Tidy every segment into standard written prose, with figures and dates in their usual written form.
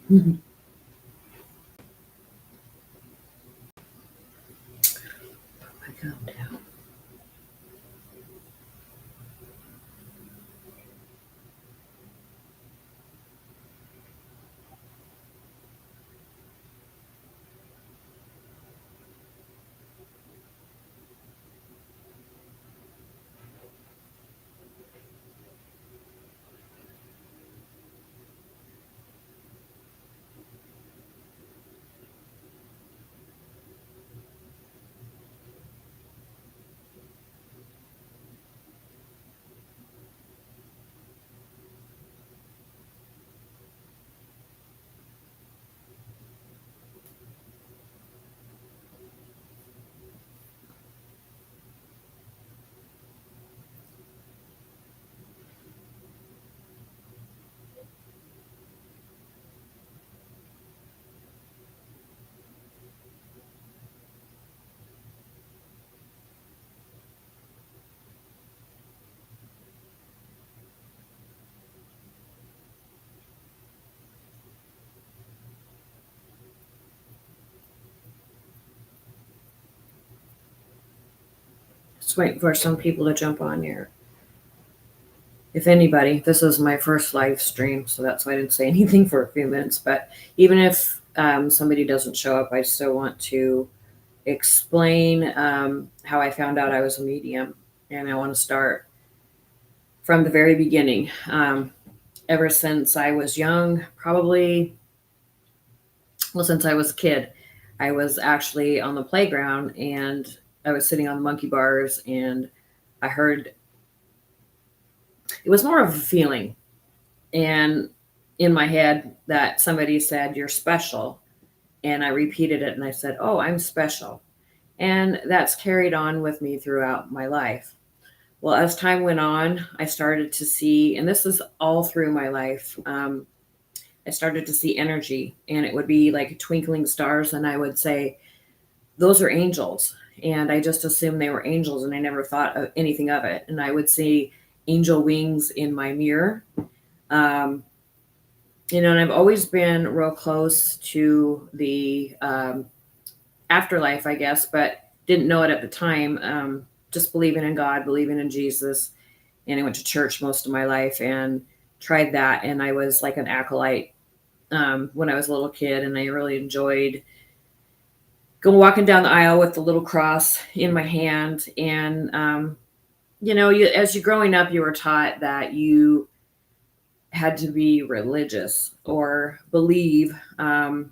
Mhm. I calm down. Just waiting for some people to jump on here. If anybody, this is my first live stream, so that's why I didn't say anything for a few minutes. But even if somebody doesn't show up, I still want to explain how I found out I was a medium. And I want to start from the very beginning. Ever since I was young, probably, well, since I was a kid, I was actually on the playground and I was sitting on the monkey bars and I heard it was more of a feeling and in my head that somebody said, "You're special." And I repeated it and I said, "Oh, I'm special." And that's carried on with me throughout my life. Well, as time went on, I started to see, and this is all through my life, I started to see energy, and it would be like twinkling stars. And I would say, "Those are angels." And I just assumed they were angels, and I never thought of anything of it. And I would see angel wings in my mirror. Um, and I've always been real close to the afterlife, I guess, but didn't know it at the time. Just believing in God, believing in Jesus. And I went to church most of my life and tried that. And I was like an acolyte when I was a little kid, and I really enjoyed going walking down the aisle with the little cross in my hand. And as you're growing up, you were taught that you had to be religious or believe. And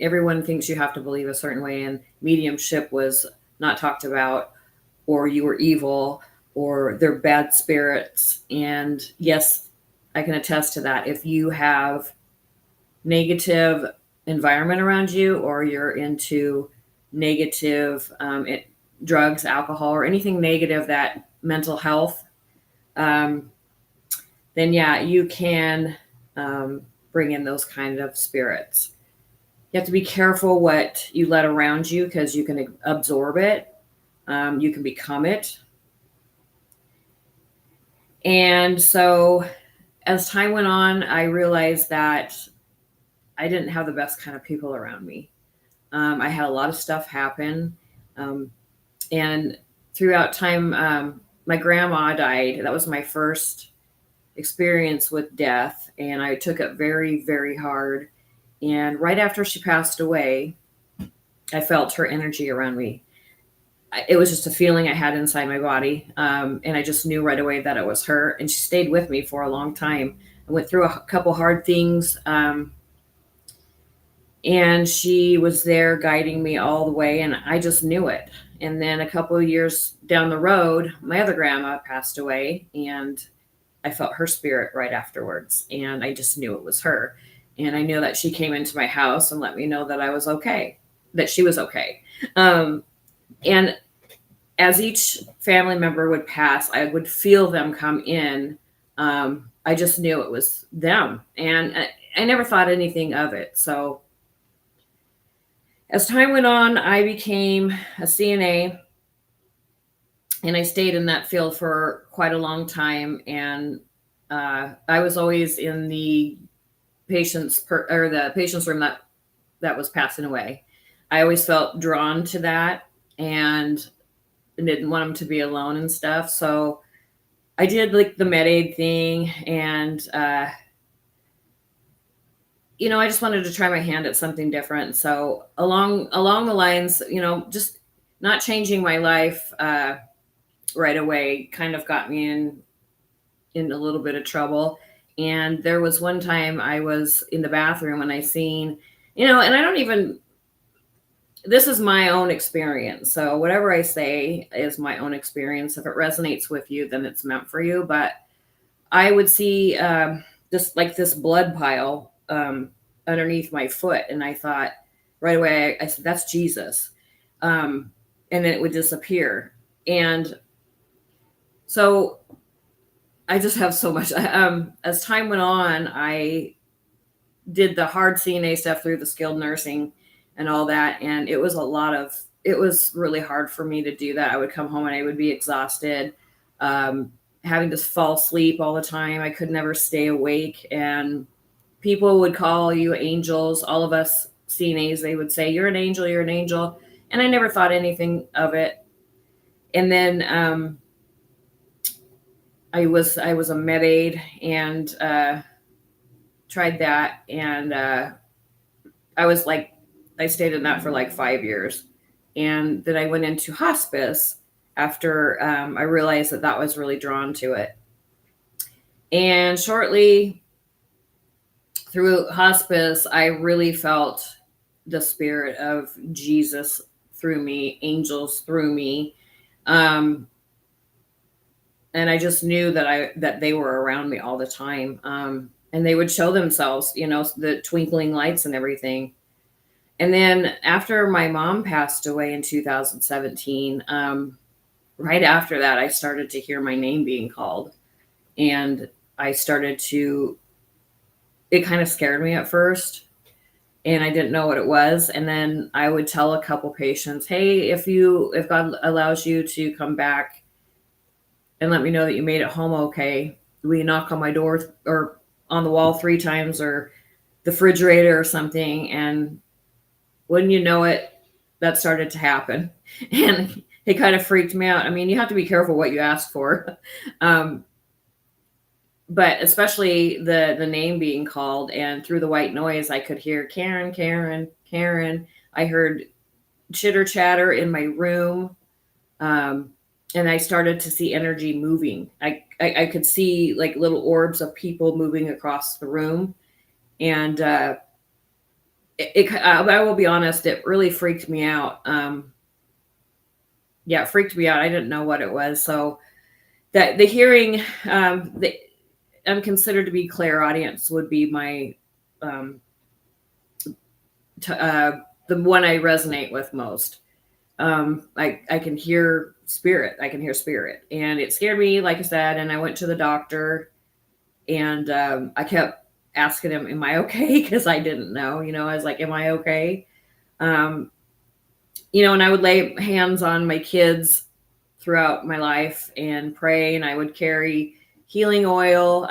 everyone thinks you have to believe a certain way, and mediumship was not talked about, or you were evil, or they're bad spirits. And yes, I can attest to that. If you have negative environment around you, or you're into negative drugs, alcohol, or anything negative, that mental health, um, then yeah, you can bring in those kind of spirits. You have to be careful what you let around you because you can absorb it. You can become it. And so as time went on, I realized that I didn't have the best kind of people around me. I had a lot of stuff happen. Um, and throughout time, my grandma died. That was my first experience with death. And I took it very, very hard. And right after she passed away, I felt her energy around me. It was just a feeling I had inside my body. And I just knew right away that it was her. And she stayed with me for a long time. I went through a couple hard things. And she was there guiding me all the way. And I just knew it. And then a couple of years down the road, my other grandma passed away. And I felt her spirit right afterwards. And I just knew it was her. And I knew that she came into my house and let me know that I was okay, that she was okay. And as each family member would pass, I would feel them come in. I just knew it was them, and I never thought anything of it. So as time went on, I became a CNA, and I stayed in that field for quite a long time. And I was always in the or the patient's room that was passing away. I always felt drawn to that and didn't want him to be alone and stuff. So I did like the Med Aid thing, and I just wanted to try my hand at something different. So along the lines, just not changing my life right away kind of got me in a little bit of trouble. And there was one time I was in the bathroom and I seen, and I don't even, this is my own experience. So whatever I say is my own experience. If it resonates with you, then it's meant for you. But I would see this blood pile underneath my foot. And I thought right away, I said, that's Jesus. And then it would disappear. And so I just have so much. As time went on, I did the hard CNA stuff through the skilled nursing and all that. And it was really hard for me to do that. I would come home and I would be exhausted, having to fall asleep all the time. I could never stay awake. And people would call you angels. All of us CNAs, they would say, you're an angel, you're an angel. And I never thought anything of it. And then I was a Med Aid and tried that. And I stayed in that for like 5 years. And then I went into hospice after I realized that was really drawn to it. And shortly through hospice, I really felt the spirit of Jesus through me, angels through me. And I just knew that they were around me all the time. And they would show themselves, the twinkling lights and everything. And then after my mom passed away in 2017, right after that, I started to hear my name being called. And it kind of scared me at first. And I didn't know what it was. And then I would tell a couple patients, hey, if God allows you to come back and let me know that you made it home okay, will you knock on my door or on the wall 3 times or the refrigerator or something? And wouldn't you know it, that started to happen. And it kind of freaked me out. I mean, you have to be careful what you ask for. But especially the name being called, and through the white noise, I could hear Karen, Karen, Karen. I heard chitter chatter in my room. And I started to see energy moving. I could see like little orbs of people moving across the room. And I will be honest, it really freaked me out. It freaked me out. I didn't know what it was. So that the hearing, I'm considered to be clairaudience would be my, the one I resonate with most. I can hear spirit. And it scared me, like I said, and I went to the doctor and, I kept asking him, am I okay? Cause I didn't know, I was like, am I okay? And I would lay hands on my kids throughout my life and pray, and I would carry healing oil,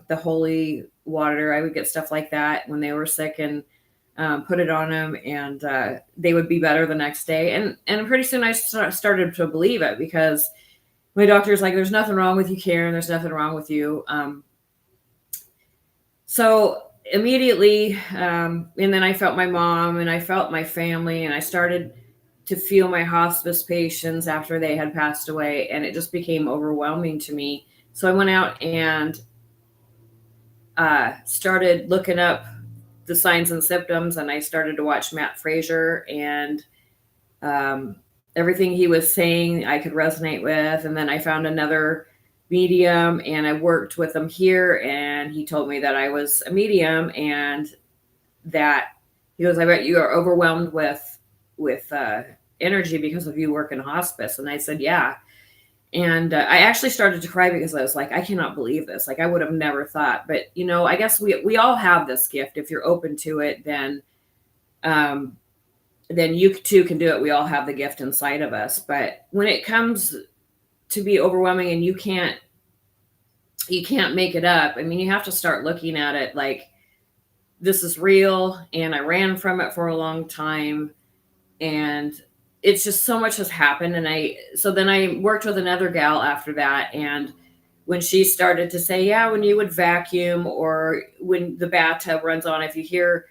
the holy water. I would get stuff like that when they were sick and put it on them, and they would be better the next day. And pretty soon I started to believe it, because my doctor's like, there's nothing wrong with you, Karen. There's nothing wrong with you. So immediately, and then I felt my mom and I felt my family, and I started to feel my hospice patients after they had passed away, and it just became overwhelming to me. So I went out and started looking up the signs and symptoms, and I started to watch Matt Frazier, and everything he was saying I could resonate with. And then I found another medium, and I worked with him here, and he told me that I was a medium, and that he goes, I bet you are overwhelmed with energy because of you work in hospice. And I said, yeah. And I actually started to cry, because I was like, I cannot believe this. Like, I would have never thought. But, I guess we all have this gift. If you're open to it, then you too can do it. We all have the gift inside of us. But when it comes to be overwhelming and you can't make it up, I mean, you have to start looking at it like this is real, and I ran from it for a long time, and it's just so much has happened. And so then I worked with another gal after that, and when she started to say, yeah, when you would vacuum or when the bathtub runs on, if you hear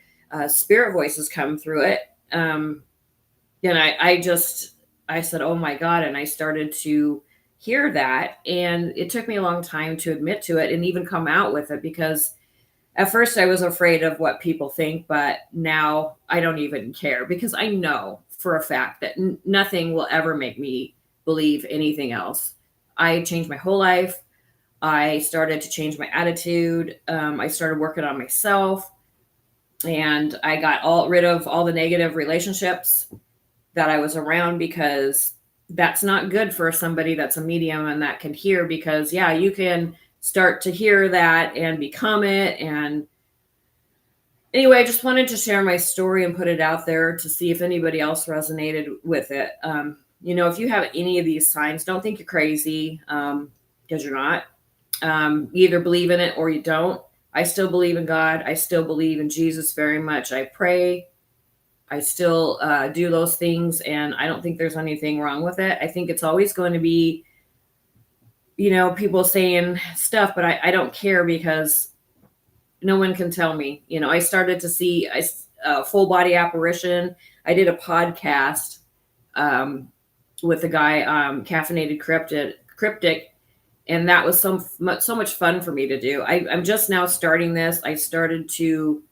spirit voices come through it, and I said, oh my God. And I started to hear that. And it took me a long time to admit to it and even come out with it, because at first I was afraid of what people think, but now I don't even care, because I know for a fact that nothing will ever make me believe anything else. I changed my whole life. I started to change my attitude. I started working on myself, and I got rid of all the negative relationships that I was around, because that's not good for somebody that's a medium and that can hear, because yeah, you can start to hear that and become it. And anyway, I just wanted to share my story and put it out there to see if anybody else resonated with it. If you have any of these signs, don't think you're crazy, because you're not. You either believe in it or you don't. I still believe in God. I still believe in Jesus very much. I pray. I still do those things, and I don't think there's anything wrong with it. I think it's always going to be, people saying stuff, but I don't care, because no one can tell me. I started to see a full body apparition. I did a podcast with a guy, Caffeinated Cryptic, and that was so much fun for me to do. I'm just now starting this. I started to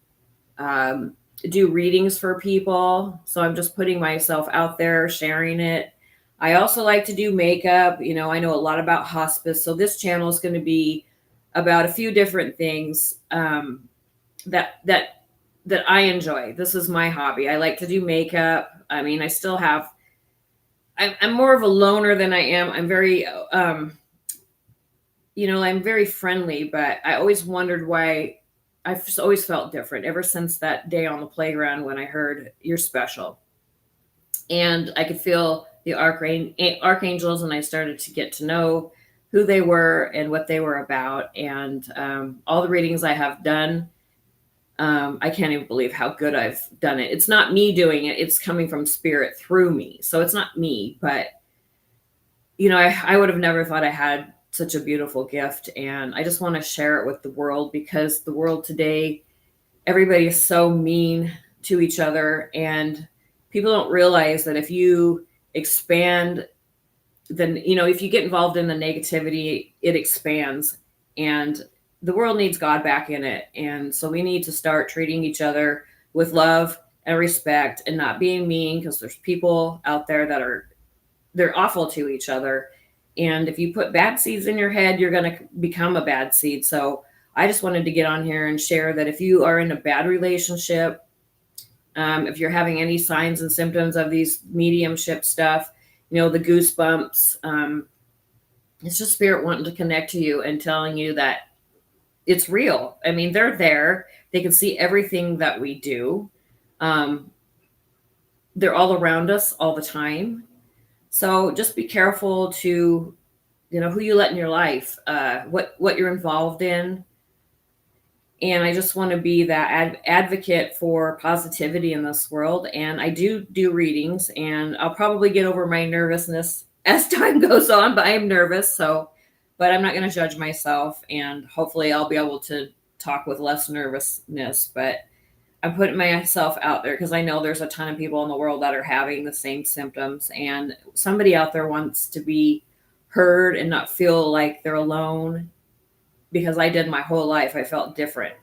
do readings for people, so I'm just putting myself out there, sharing it. I also like to do makeup. I know a lot about hospice, so this channel is going to be about a few different things that I enjoy. This is my hobby. I like to do makeup. I mean, I still have. I'm more of a loner than I am. I'm very I'm very friendly, but I always wondered why. I've just always felt different ever since that day on the playground when I heard you're special. And I could feel the archangels, and I started to get to know who they were and what they were about. And all the readings I have done, I can't even believe how good I've done it. It's not me doing it. It's coming from spirit through me. So it's not me, but I would have never thought I had such a beautiful gift, and I just want to share it with the world, because the world today, everybody is so mean to each other, and people don't realize that if you expand, then if you get involved in the negativity, it expands, and the world needs God back in it. And so we need to start treating each other with love and respect, and not being mean, because there's people out there that they're awful to each other. And if you put bad seeds in your head, you're going to become a bad seed. So I just wanted to get on here and share that if you are in a bad relationship, if you're having any signs and symptoms of these mediumship stuff, the goosebumps, it's just spirit wanting to connect to you and telling you that it's real. I mean, they're there. They can see everything that we do. They're all around us all the time. So just be careful to, who you let in your life, what you're involved in. And I just want to be that advocate for positivity in this world. And I do readings, and I'll probably get over my nervousness as time goes on, but I am nervous. But I'm not going to judge myself, and hopefully I'll be able to talk with less nervousness. But I'm putting myself out there, because I know there's a ton of people in the world that are having the same symptoms, and somebody out there wants to be heard and not feel like they're alone, because I did my whole life. I felt different.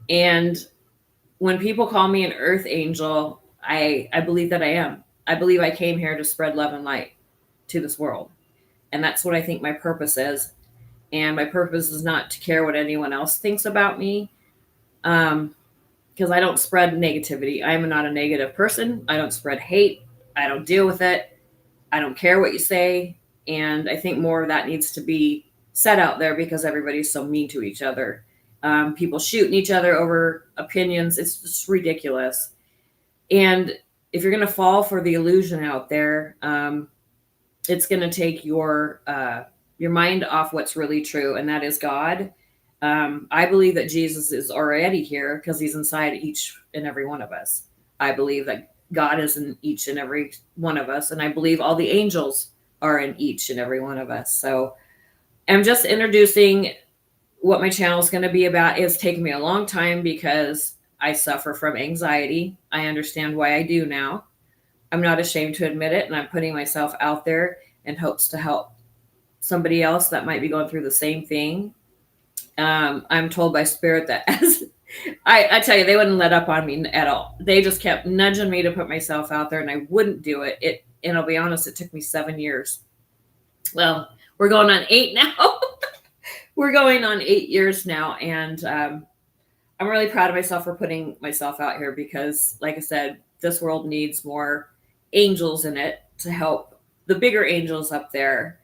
And when people call me an earth angel, I believe that I am. I believe I came here to spread love and light to this world. And that's what I think my purpose is. And my purpose is not to care what anyone else thinks about me. Because I don't spread negativity. I am not a negative person. I don't spread hate. I don't deal with it. I don't care what you say. And I think more of that needs to be said out there, because everybody's so mean to each other. People shooting each other over opinions. It's just ridiculous. And if you're going to fall for the illusion out there, it's going to take your mind off what's really true, and that is God. I believe that Jesus is already here because he's inside each and every one of us. I believe that God is in each and every one of us. And I believe all the angels are in each and every one of us. So I'm just introducing what my channel is going to be about. It's taken me a long time because I suffer from anxiety. I understand why I do now. I'm not ashamed to admit it. And I'm putting myself out there in hopes to help somebody else that might be going through the same thing. I'm told by spirit that as I tell you, they wouldn't let up on me at all. They just kept nudging me to put myself out there, and I wouldn't do it. And I'll be honest, it took me 7 years. Well, we're going on 8 now. We're going on 8 years now, and I'm really proud of myself for putting myself out here because, like I said, this world needs more angels in it to help the bigger angels up there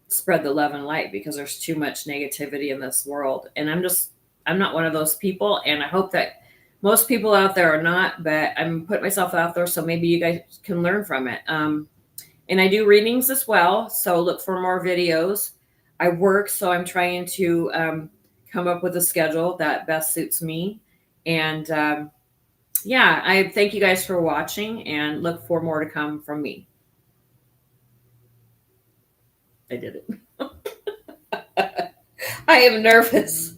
spread the love and light because there's too much negativity in this world. And I'm not one of those people. And I hope that most people out there are not, but I'm putting myself out there so maybe you guys can learn from it. And I do readings as well. So look for more videos. I work, so I'm trying to come up with a schedule that best suits me. And yeah, I thank you guys for watching and look for more to come from me. I did it. I am nervous.